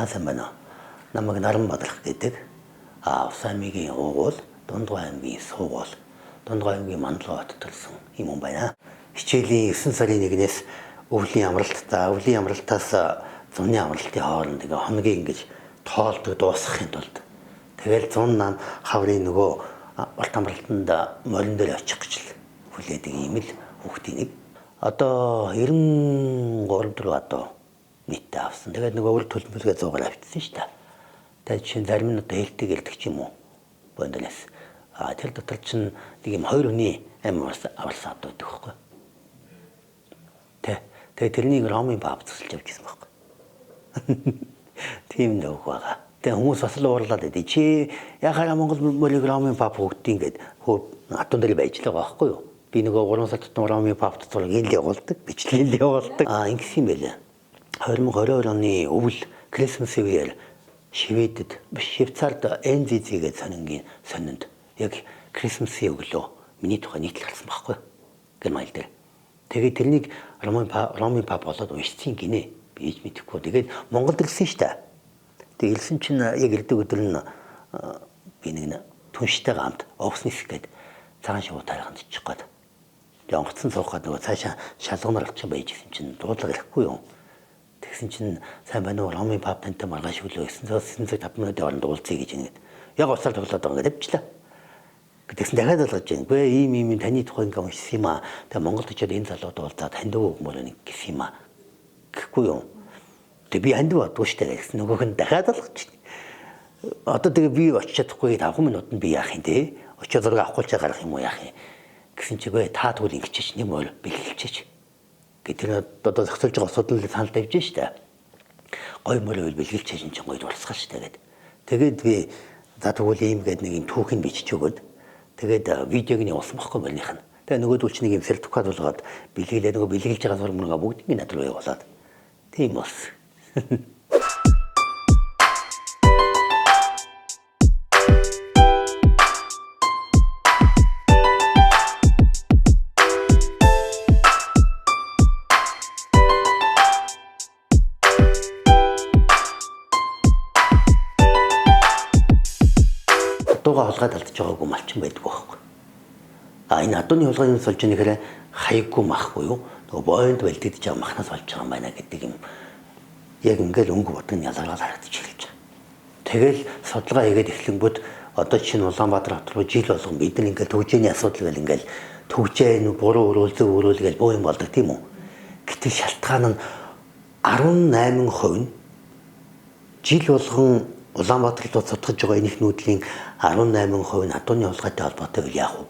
сайн байна уу? Намайг Наран Бадрах гэдэг. Усан аймгийн Уугуул, Дундгой аймгийн Суугуул, Дундгой аймгийн Мандлоо төрсэн юм хүн байна. Хичээлийн 9 сарын 1-ээс өвлийн амралтаас зуны амралтын хооронд хоногийн ингэж тоолдог дуусгахын тулд тэгэл 108 хаврын нөгөө урт амралтанд морин дээр очих гэж л хүлээдэг юм л хүүхдийн нэг. Одоо 93 одоо нийтдээ авсан. Тэгээд нөгөө үр төлбөргээ 100-аар авчихсан шүү дээ. Тэгээд чинь зарим нь одоо хэлтэй гэлдэг ч юм уу. Бондоноос. Тэр дотор чинь нэг юм 2 хүний амь аварсан одоо гэдэг байхгүй. Тэгээд тэрнийг Ромын пап цэцэлж авчихсан байхгүй. Тийм л үг байгаа. Тэгээд хүмүүс бас л уурлаад байдیں۔ Чи яхаа Монгол мөрийг Ромын пап өгдөө ингээд хатун дээр байж л байгаа байхгүй юу? Би нөгөө 3 сар тутам Ромын папт зураг ил явуулдаг, бичлэл явуулдаг. Ингэсэн юм байлаа. 2022 оны өвөл Крисмас үеэр Шведэд, Швейцарт НЗЗ гэдэг сонинд яг Крисмасийн өглөө миний тухай нийтлэл гарсан байхгүй Герман дээр. Тэгээд тэрнийг Ромын пап болоод уншсан гинэ. Би ээж мэдэхгүй. Тэгээд Монголд ирсэн шүү дээ. Тэгээд ирсэн чинь яг ирдэг өдөр нь би нэг түнштэйгээ хамт офснис гээд цагаан шувуу тариханд чих гээд. Тэгээд онгоцсон суухад нөгөө цаашаа шалгамар авчих байж гисэн чинь дуудлага ирэхгүй юу. Тэгсэн чинь сайн байна уу Ромын пап тантай маргааш өглөө 9:05 минутын хооронд уулзъя гэж ингээд яг уцаар тоглоод байгаа ингээд авчлаа. Тэгсэн дахиад болгож байна. Гүй ийм таны тухай ингээд уншсан юм аа. Тэгээ Монголд очиод энэ залууд уулзаад хандив өгмөр нэг гэсэн юм аа. Гэхгүй юу. Тэгээ би хандив бодгүй штэ гэсэн нөгөөх нь дахиад болгож байна. Одоо тэгээ би очиж чадахгүй 5 минутанд би яах юм те. Очиод зураг авахгүй ч гарах юм уу яах юм. Гэсэн чигээ та тэгвэл ингэчээч нэг мөр бэлгэлчээч. Тэр одоо зохицуулж байгаа асуудал санал тавьж штэ. Гой мөрөөл бэлгэлж чинь гой дурсгал штэ гэдэг. Тэгээд би за тэгвэл ийм гээд нэг юм түүхийг бичиж өгөөд тэгээд видеог нь явуулсан байхгүй мөрнийх нь. Тэгээд нөгөөдөл чинь нэг юм сертификат болгоод бэлгэлээ нөгөө бэлгэлж байгаа сурмага бүгдийг над руу явуулаад. Тийм болсон. Хулгай талдж байгаагүй малчин байдаг байхгүй. Энэ адууны хулгайны болж нэхэрэ хаяггүй махгүй юу? Нөгөө бойнд бэлдэж байгаа махнаас болж байгаа юм байна гэдэг юм. Яг ингээл өнгө бодог нь ялгараад харагдаж эхэлж байгаа. Тэгэл судалгаа хийгээд эхлэнгүүт одоо чинь Улаанбаатар хот руу жил болгон бид нар ингээл төгжээний асуудал гэл ингээл төгжээ буруу өрөөл зөв өрөөл гэл боо юм болдог тийм үү? Гэтэл шалтгаан нь 18% нь жил болгон Улаанбаатар руу цодгож байгаа энэх нүүдлийн 18% нь адууны хулгайтай холбоотой гэж яах вэ?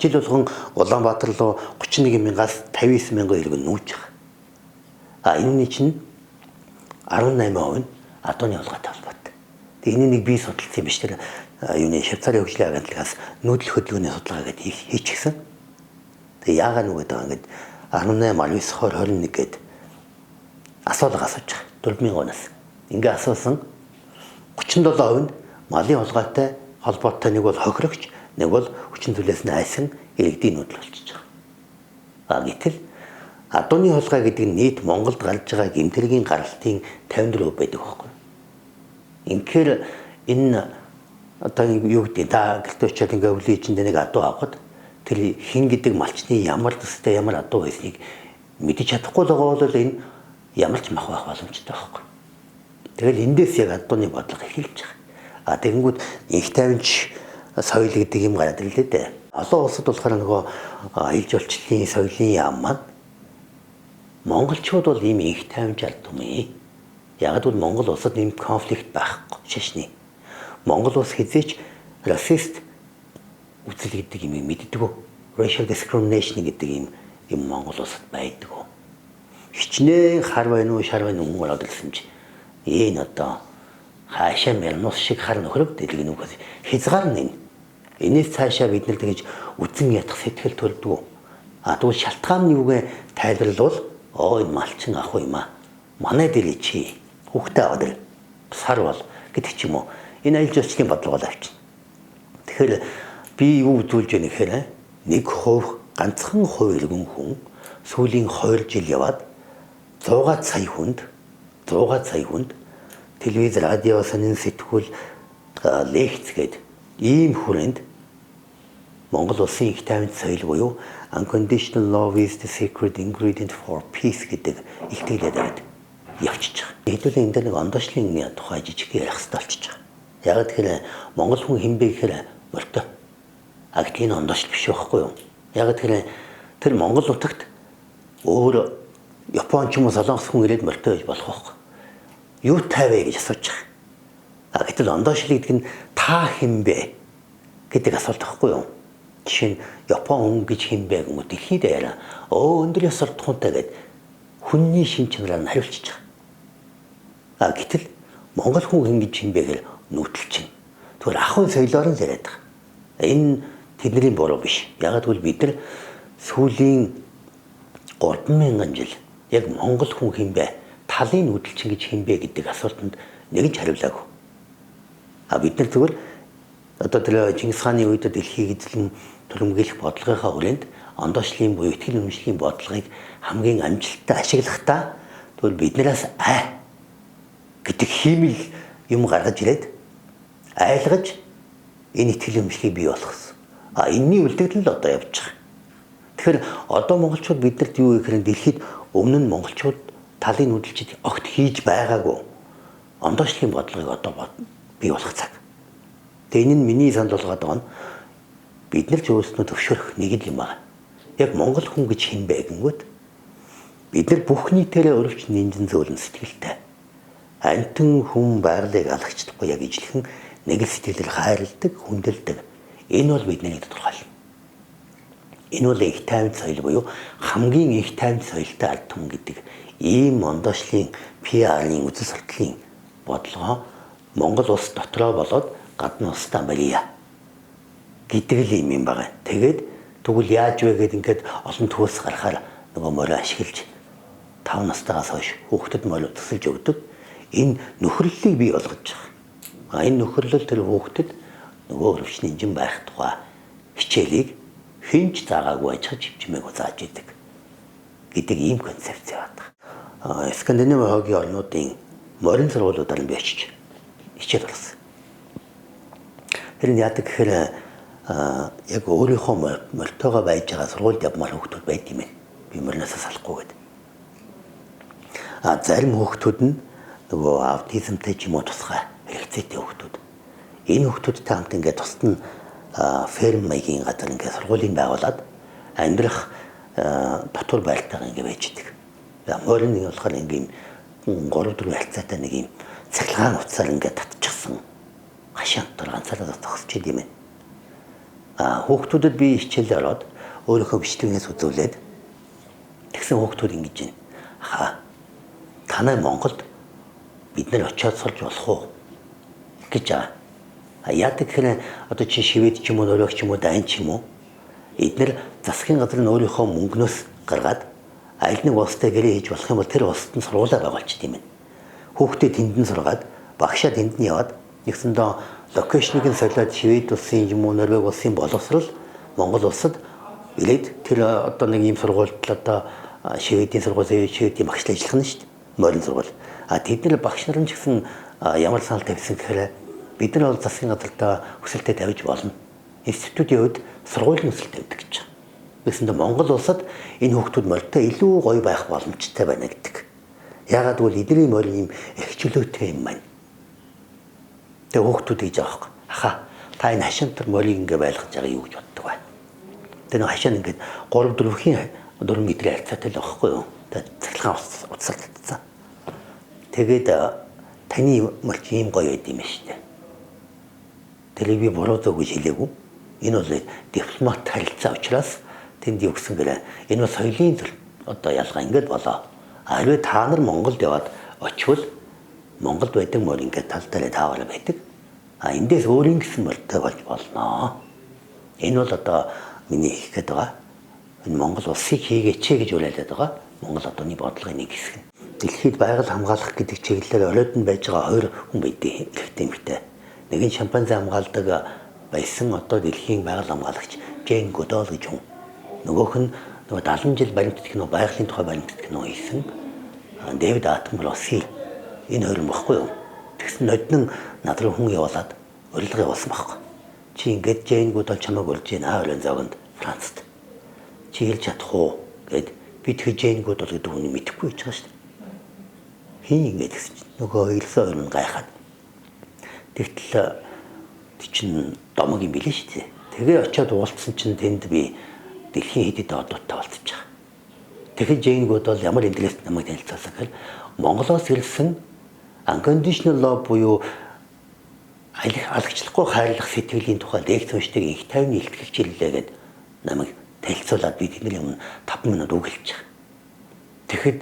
Жил болгон Улаанбаатар руу 31,000-аас 59,000 иргэн нүүж байгаа. Энэний чинь 18% нь адууны хулгайтай холбоотой. Тэгээ энийг би судалсан юм биш тэр юуны Швейцарын хөгжлийн агентлагаас нүүдэл хөдөлгөөний судалгаа гэдэг хийчихсэн. Тэгээ яагаад нүгэд байгаа ингээд 18, 19, 20, 21 гээд асуулга асууж байгаа. Дөрвмийн ингээ асуусан 37% нь малын хулгайтай холбоотой нэг бол хохирогч, нэг бол хүчин зүйлээс нь айсан иргэдийн нүүдэл болчихж байгаа. Гэтэл адууны хулгай гэдэг нь нийт Монголд гарч байгаа гэмтэргийн гаралтын 54% байдаг байхгүй. Инхээр энэ одоо юу гэдэг та гэлтөө очиад ингээ өвлийн эчэнд нэг адуу авахд тэр хин гэдэг малчны ямар төстэй ямар адуу байсныг мэдэж чадахгүй л байгаа бол энэ ямар ч мах байх боломжтой байхгүй. Тэгэл эндээс яг адууны бодлого эхэлж байгаа. Тэгэнгүүт их тавьж соёл гэдэг юм гараад ирлээ дээ. Олон улсад болохоор нөгөө ил жуулчлалын соёлын яам маань монголчууд бол ийм их тавьж алдсан юм. Яг л Монгол улсад ийм конфликт байхгүй шашны. Монгол улс хизээч расист үзэл гэдэг юм мэддэггүй. Racial discrimination гэдэг юм Монгол улсад байдаггүй. Хичнээн хар байна уу, шар байна уу ороод ирсэн чинь энэ одоо хаашаа мэрнус шиг хар нөхрөг дэлгэн нүгээс хязгаар нь энэс цаашаа бид нар тэгж үзэн ятах сэтгэл төрдөг. Тэгвэл шалтгаан нь юугээ тайлбарлавал энэ малчин ах уу юм аа. Манай дээр чи хүүхдээ аваад сар бол гэдэг ч юм уу. Энэ аялал жуулчлалын бодлого авчихна. Тэгэхээр би юу үзүүлж яах гэхээр 1% ганцхан хувь иргэн хүн сүүлийн 20 жил яваад 100 сая хүнд 100 сая хүнд телевиз, радио, сонин сэтгүүл, лекц гээд ийм хүрээнд Монгол улсын их тайван соёл буюу unconditional love is the secret ingredient for peace гэдэг ихтгэлээд байдаг. Явчихж байгаа. Хэдүүлээ энэ дээр нэг ондоошлын тухай жижиг ярих хэрэгтэй болчихж байгаа. Яг тэгэхээр Монгол хүн хинбэ гэхээр мөртөө. Гэтэл энэ ондоошл биш байхгүй юу? Яг тэгэхээр тэр Монгол нутагт өөр Япон ч юм уу Солонгос хүн ирээд мөртөө байж болох байхгүй. Юу тавэ гэж асууж байгаа. Гэтэл ондоошлыг гэдэг нь та хинбэ гэдэг асуулт байхгүй юу? Жишээ нь Япон хүн гэж хинбэ гэмүү дэлхийд яриа өндөр ёсоор тухантай гэдэг хүнний шин чанараар нь хариулчихж байгаа. Гэтэл Монгол хүн хин гэж хинбэ гэхээр нүүдэлчин. Тэгвэл ахын соёлоор нь яриад байгаа. Энэ тэдний буруу биш. Ягаад гэвэл бид нар сүүлийн 3000 жил яг Монгол хүн хинбэ, талын нүүдэлчин гэж хинбэ гэдэг асуултанд нэг ч хариулаагүй. Бид нар тэгвэл одоо тэр Чингис хааны үед дэлхийг эзлэн төлөмгөөлөх бодлогынхаа хүрээнд ондоошлын буюу итгэл үнэмшлийн бодлогыг хамгийн амжилттай ашиглахдаа тэгвэл биднээс гэдэг хиймэл юм гаргаж ирээд айлгаж энэ итгэл үнэмшлийг бий болгосон. Энэний үлдэгдэл л одоо явж байгаа. Тэгэхээр одоо монголчууд биднэрт юу гэхээр дэлхийд өмнө нь монголчууд талын нүүдэлчид огт хийж байгаагүй ондоошлын бодлогыг одоо бий болгох цаг. Тэгээ энэ нь миний санал болгоод байгаа нь бид нар ч өөрсдөө төвшөрөх нэг л юм байна. Яг Монгол хүн гэж хэн бэ гингүүт бид нар бүх нийтээрээ өрөвч нэмжин зөөлөн сэтгэлтэй. Антин хүн байгалыг алгачдаггүй яг ижлэхэн нэг л сэтгэлээр хайрладаг, хүндэлдэг. Энэ бол бидний тодорхойлно. Энэ бол их тайван соёл буюу хамгийн их тайван соёлтой ард түмэн гэдэг ийм ондоошлын PR-ийн үзэл сурталын бодлогоо Монгол улс дотроо болоод гадна улстай барья гэдэг л юм байна. Тэгээд тэгвэл яаж вэ гэд ингээд олон төвөөс гарахаар нөгөө морио ашиглаж 5 настайгаас хойш хүүхдэд морио төсөлж өгдөг. Энэ нөхөрлөлийг бий болгож байгаа. Энэ нөхөрлөл тэр хүүхдэд нөгөө өрөвчний инжин байх тухай хичээлийг хинч заагаагүй ажиж хөвчмээг зааж идэг гэдэг ийм концепц яваад. Скандинавын хогийн орнуудын морин сургуулиудаар нь бичиж хичээл болсон. Тэр нь яадаг гэхээр яг өөрийнхөө морьтойгоо байж байгаа сургуульд явмаар хүүхдүүд байд юм байна. Би морноос салахгүй гэдэг. Зарим хүүхдүүд нь нөгөө аутизмтэй ч юм уу тусгай хэрэгцээтэй хүүхдүүд. Энэ хүүхдүүдтэй хамт ингээд тусад нь ферм маягийн газар ингээд сургуулийн байгуулад амьдрах дотор байлтайгаа ингээд байж идэг. Морин нэг болохоор ингээд 3-4 хальцаатай нэг юм цахилгаан утсаар ингээд татчихсан хашаантар ганцаараа зогсож идэм юм. Хүүхдүүдэд би хичээлээр ороод өөрийнхөө бичлэгээс үзүүлээд тэгсэн хүүхдүүд ингэж байна. Танай Монголд бид нар очиод сурч болох уу гэж байгаа. Яадаг гэхээр одоо чи шивэд ч юм уу нөрөг ч юм уу дайн ч юм уу эдгээр засгийн газар нь өөрийнхөө мөнгнөөс гаргаад аль нэг улстай гэрээ хийж болох юм бол тэр улсад нь сургуулаа байгуулчих тийм ээ. Хүүхдээ тэнд нь сургаад багшаа тэнд нь яваад нэгсэндээ локейшнийг нь солиод шивэд улсын юм уу нөрөг улсын боловсрол Монгол улсад ирээд тэр одоо нэг юм сургуульд одоо шивэдийн сургуулийн шивэдийн багшлал ажиллах нь шүү дээ. Морин сургууль. Тэдний багш нар нь ч гэсэн ямар санал тавьсан гэхээр бид нар бол засгийн газартаа хүсэлтэд тавьж болно. Институтийн хувьд сургуулийн хүсэлт тавьдаг гэж байна. Гэсэндээ Монгол улсад энэ хүүхдүүд морьтой илүү гоё байх боломжтой байна гэдэг. Яагаад гэвэл эдний морин юм эрхчлөөтэй юм байна. Тэгээ хүүхдүүд гэж аахгүй. Та энэ хашаантар морийг ингээ байлгаж байгаа юу гэж боддог бай. Тэр нэг хашаан ингээд 3-4 метрийн харьцаатай л байхгүй юу? Тэгээд цахилгаан утсаар татсан. Тэгээд таны морч ийм гоё байд юм шүү дээ. Тэр би буруу зөв гэж хэлээгүй. Энэ бол дипломат харилцаа учраас тэнд юу гэсэн гэрээ энэ бол соёлын одоо ялгаа ингээд болоо. Хэрвээ та нар Монголд яваад очивол Монголд байдаг морь ингээд тал дээр таавар байдаг. Эндээс өөрийн гэсэн морьтой болж болно. Энэ бол одоо миний хэлэх гээд байгаа. Энэ Монгол улсыг хийгээч гэж уриалаад байгаа. Монгол одооны бодлогын нэг хэсэг. Дэлхийд байгаль хамгаалах гэдэг чиглэлээр оройд нь байж байгаа 2 хүн байдیں۔ Эрэгтэй эмэгтэй. Нэг нь шимпанзе хамгаалдаг байсан одоо дэлхийн байгаль хамгаалагч Жейн Годол гэж хүн. Нөгөөх нь нөгөө 70 жил баримт технологи байгалийн тухай баримт технологи хийсэн Дэвид Атенбороуи Энэ хоёр юм баггүй юу? Тэгсэн нодин над руу хүн явуулаад урилга явуулсан байхгүй. Чи ингээд Жэйнгүүд бол чамайг урьж ийн оройн зоогонд Францад. Чи хэлж чадах уу гэд би тэр Жэйнгүүд бол гэдэг хүнийг мэдэхгүй байж байгаа шүү дээ. Хин ингээд гэсэн чинь нөгөө ирсэн хоёр нь гайхаад. Тэгтэл чинь домог юм билээ шүү дээ. Тэгээ очиод уулзсан чинь тэнд би дэлхийн хэд хэдэн одуудтай уулзж байгаа. Тэгэхээр Жэйнгүүд бол ямар интерес намайг танилцуулсан гэхээр Монголоос ирсэн unconditional love буюу алагчлахгүй хайрлах сэтгэлийн тухай лекц уншдаг их тайвны илтгэгч ирлээ гэд намайг танилцуулаад би тэдний өмнө 5 минут үгэлж байгаа. Тэгэхэд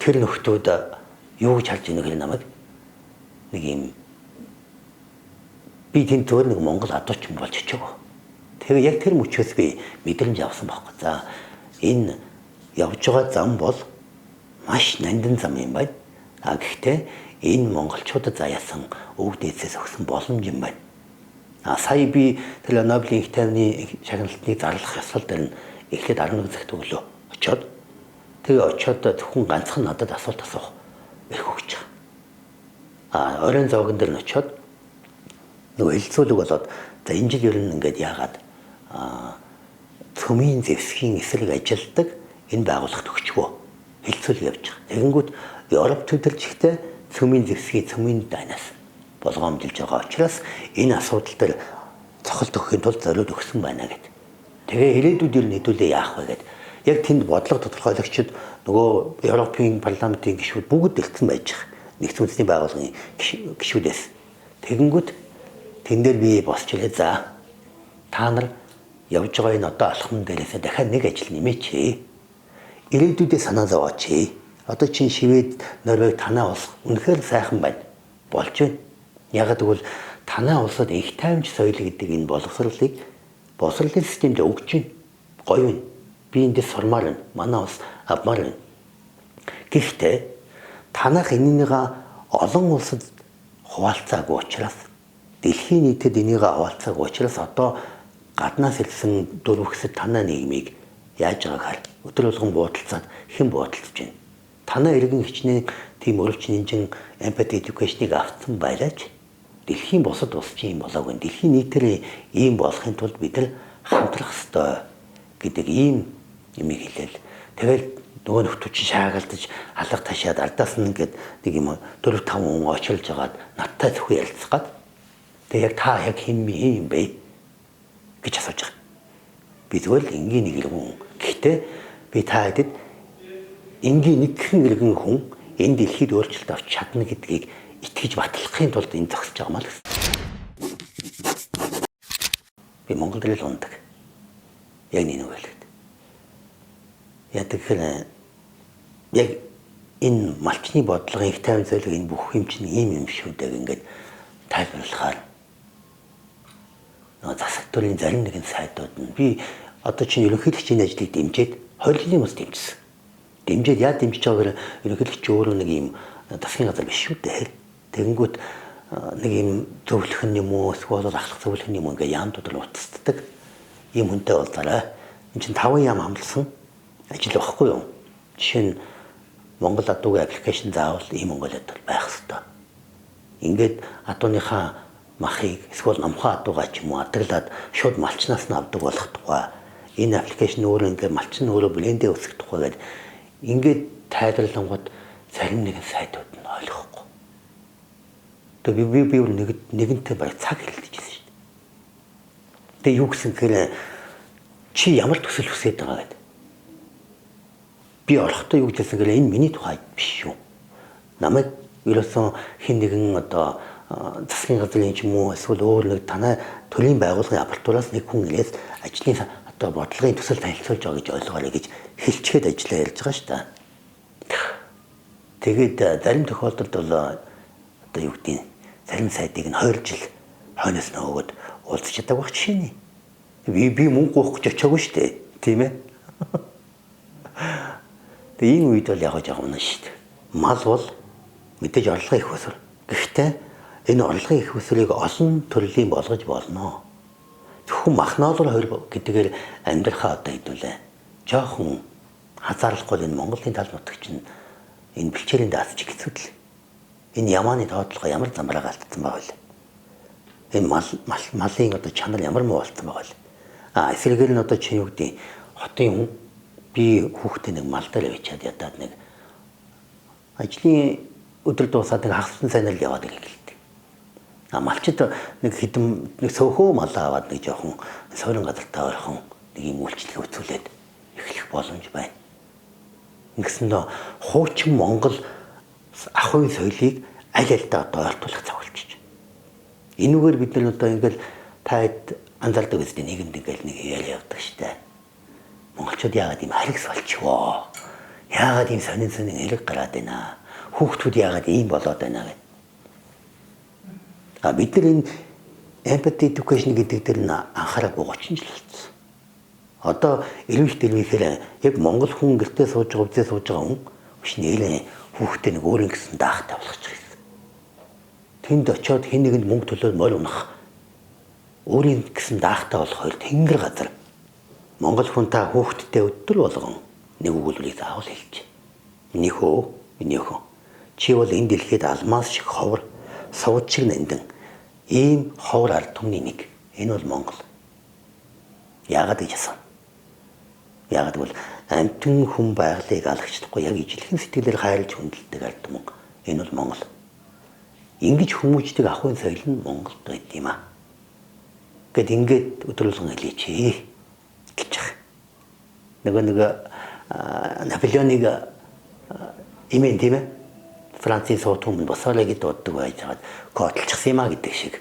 тэр нөхдүүд юу гэж харж байгааг намайг нэг юм би тэнд зөвөр нэг Монгол адуучин болж очив. Тэгээ яг тэр мөчөөс би мэдрэмж авсан байхгүй. За энэ явж байгаа зам бол маш нандин зам юм байна. Гэхдээ энэ монголчуудад заяасан өв дээдсээс өгсөн боломж юм байна. Сая би тэр Нобелийн их тайвны шагналтыг зарлах ёслол дээр нь эхлээд 11 цагт өглөө очиод тэгээ очиод зөвхөн ганцхан надад асуулт асуух эрх өгч байгаа. Оройн зоогон дээр нь очиод нөгөө хэлцүүлэг болоод за энэ жил ер нь ингээд яагаад цөмийн зэвсгийн эсрэг ажилдаг энэ байгууллагт өгчгөө хэлцүүлэг явж байгаа. Тэгэнгүүт Европ төдөлж ихтэй цөмийн зэвсгийн цөмийн дайнаас болгоомжилж байгаа учраас энэ асуудал дээр цохолт өгөхийн тулд зориуд өгсөн байна гэд. Тэгээ ирээдүйд ер нь хэдүүлээ яах вэ гэд. Яг тэнд бодлого тодорхойлогчид нөгөө Европын парламентын гишүүд бүгд дэлгсэн байж байгаа. Нэгдсэн үндэсний байгууллагын гишүүдээс. Тэгэнгүүт тэн дээр би босч ирээ за та нар явж байгаа энэ одоо алхам дээрээс дахиад нэг ажил нэмээч. Ирээдүйдээ санаа зовооч. Одоо чинь Швед, Норвег танаа улс үнэхээр сайхан байна. Болж байна. Яг гэвэл танаа улсад их тайвнч соёл гэдэг энэ боловсролыг боловсролын системд өгч байна. Гоё байна. Би эндээс сурмаар байна. Манай улс авмаар байна. Гэхдээ танах энэнийг олон улсад хуваалцаагүй учраас дэлхийн нийтэд энийг хуваалцаагүй учраас одоо гаднаас ирсэн дөрвөсөд танаа нийгмийг яаж байгаагаар өдөр болгон буудалцаад хэн буудалцж байна. Танаа иргэн хичнээн тийм өрөвч нинжин empathy education-ыг авсан байлаач дэлхийн бусад улс чинь юм болоогүй. Дэлхийн нийтээр ийм болохын тулд бид нар хамтрах ёстой гэдэг ийм юмыг хэлээл. Тэгэл нөгөө нөхдүүд чинь шаагалдаж алга ташаад ардаас нь ингээд нэг юм 4-5 хүн очилж агаад надтай зөвхөн ярилцгаад тэг яг та яг хэн юм бэ гэж асууж байгаа. Би зөвхөн энгийн нэг хүн. Гэхдээ би та хэдэд энгийн нэгэн иргэн хүн энэ дэлхийд өөрчлөлт авч чадна гэдгийг итгэж батлахын тулд энэ зогсож байгаа маа л гэсэн. Би Монгол дээр л ундаг. Яг нэг үг хэлээд. Яг тэгэхээр яг энэ малчны бодлогын их тайван зөвлөг энэ бүх юм чинь ийм юм шүү дээ ингээд тайлбарлахаар засаг төрийн зарим нэгэн сайдууд нь би одоо чинь ерөнхийлөгчийн ажлыг дэмжиж хуулийн ус дэмжсэн. Дэмжиж яа дэмжиж байгаагаар ерөнхийлөгч өөрөө нэг юм засгийн газар биш шүү дээ. Тэгэнгүүт нэг юм зөвлөх юм уу эсвэл ахлах зөвлөх юм уу ингээ яамд удаа утасддаг ийм хүнтэй болдорой. Энд чинь 5 яам хамлсан ажил байхгүй юу? Жишээ нь Монгол адуугийн аппликейшн заавал ийм Монголиад байх хэрэгтэй. Ингээд адууныхаа махыг эсвэл номхон адуугаа ч юм уу адаглаад шууд малчнаас нь авдаг болох тухай. Энэ аппликейшн өөрөө ингээд малчин өөрөө блендээ үсгэх тухай гэдэг ингээд тайлбарлангууд зарим нэгэн сайдууд нь ойлгохгүй. Тэгээ би нэгэнтэй баг цаг хэлчихсэн шүү дээ. Тэгээ юу гэсэн хэрэг чи ямар төсөл хүсэж байгаа гэдэг. Би орохдоо юу гэсэн хэрэг энэ миний тухай биш шүү. Намайг ерөөсөн хин нэгэн одоо засгийн газрын ч юм уу эсвэл өөр нэг танай төрийн байгууллагын аппаратураас нэг хүн ирээд ажлын одоо бодлогын төсөл танилцуулж байгаа гэж ойлгоорой гэж хэлчихэд ажиллаа ярьж байгаа шүү дээ. Тэгээд зарим тохиолдолд бол одоо юу гэдэг нь зарим сайдыг нь 2 жил хойноос нь өгөөд уулзч чаддаг байх жишээ нь. Би мөнгө гоох гэж очиагүй шүү дээ. Тийм ээ. Тэгээ энэ үед бол яг жаахан шүү дээ. Мал бол мэдээж орлогын их өсөр. Гэхдээ энэ орлогын их өсрийг олон төрлийн болгож болно. Зөвхөн махналуур хоёр гэдгээр амьдрахаа одоо хэдүүлээ. Жохон хазаарлахгүй энэ Монголын тал нутагч нь энэ бэлчээрийн даацч хэцүүдэл. Энэ ямааны тоотлого ямар замбараа алдсан байгаа вэ? Энэ малын одоо чанар ямар муу болсон байгаа вэ? Эсрэгээр нь одоо чи юу гэдэг хотын хүн би хүүхдээ нэг мал дээр авчиад ядаад нэг ажлын өдөр дуусаад нэг хагас сайнаар л яваад ирэх гэлтэй. Малчид нэг хэдэн нэг сөөхөө мал аваад нэг жоохон сойрон газартаа ойрхон нэг юм үйлчлэг өцүүлээд эхлэх боломж байна. Ингэсэндээ хуучин Монгол ахуйн соёлыг аль альдаа одоо ойртуулах цаг болчих. Энүүгээр бид нар одоо ингээл таад анзаардаг үстэй нийгэмд ингээл нэг яриа явдаг штэ. Монголчууд яагаад ийм харигс болчихвоо? Яагаад ийм сонин хэрэг гараад байна? Хүүхдүүд яагаад ийм болоод байна гэх. Бид нар энэ empathy education гэдэг дээр нь анхаараагүй 30 жил болсон. Одоо ирвэхээр яг монгол хүн гэртээ сууж байгаа үдээ сууж байгаа хүн биш нэлээ хүүхдээ нэг өөрийн гэсэн даахтай болгочих гэсэн. Тэнд очиод хэн нэгэнд мөнгө төлөөд морь унах өөрийн гэсэн даахтай болох хоёр тэнгэр газар. Монгол хүн та хүүхдтэй өдөр болгон нэг өгүүлбэрийг заавал хэлж. Минийхөө чи бол энэ дэлхийд алмаас шиг ховор сувд шиг нандин ийм ховор ард түмний нэг. Энэ бол Монгол. Яагаад гэж асуув? Яагаад бол амтэн хүн байгалыг алагчлахгүй яг ижилхэн сэтгэлээр хайрлаж хүндэлдэг ард түмэн. Энэ бол Монгол. Ингэж хүмүүждэг ахуйн соёл нь Монголд байд юм аа. Ингээд өдрөлгөн хэлээч гэж байгаа. Нэг Наполеоныг имэн тийм ээ. Францын сууд хүмүүс босоолыг дууддаг байж байгаа. Котлчихсан юм а гэдэг шиг.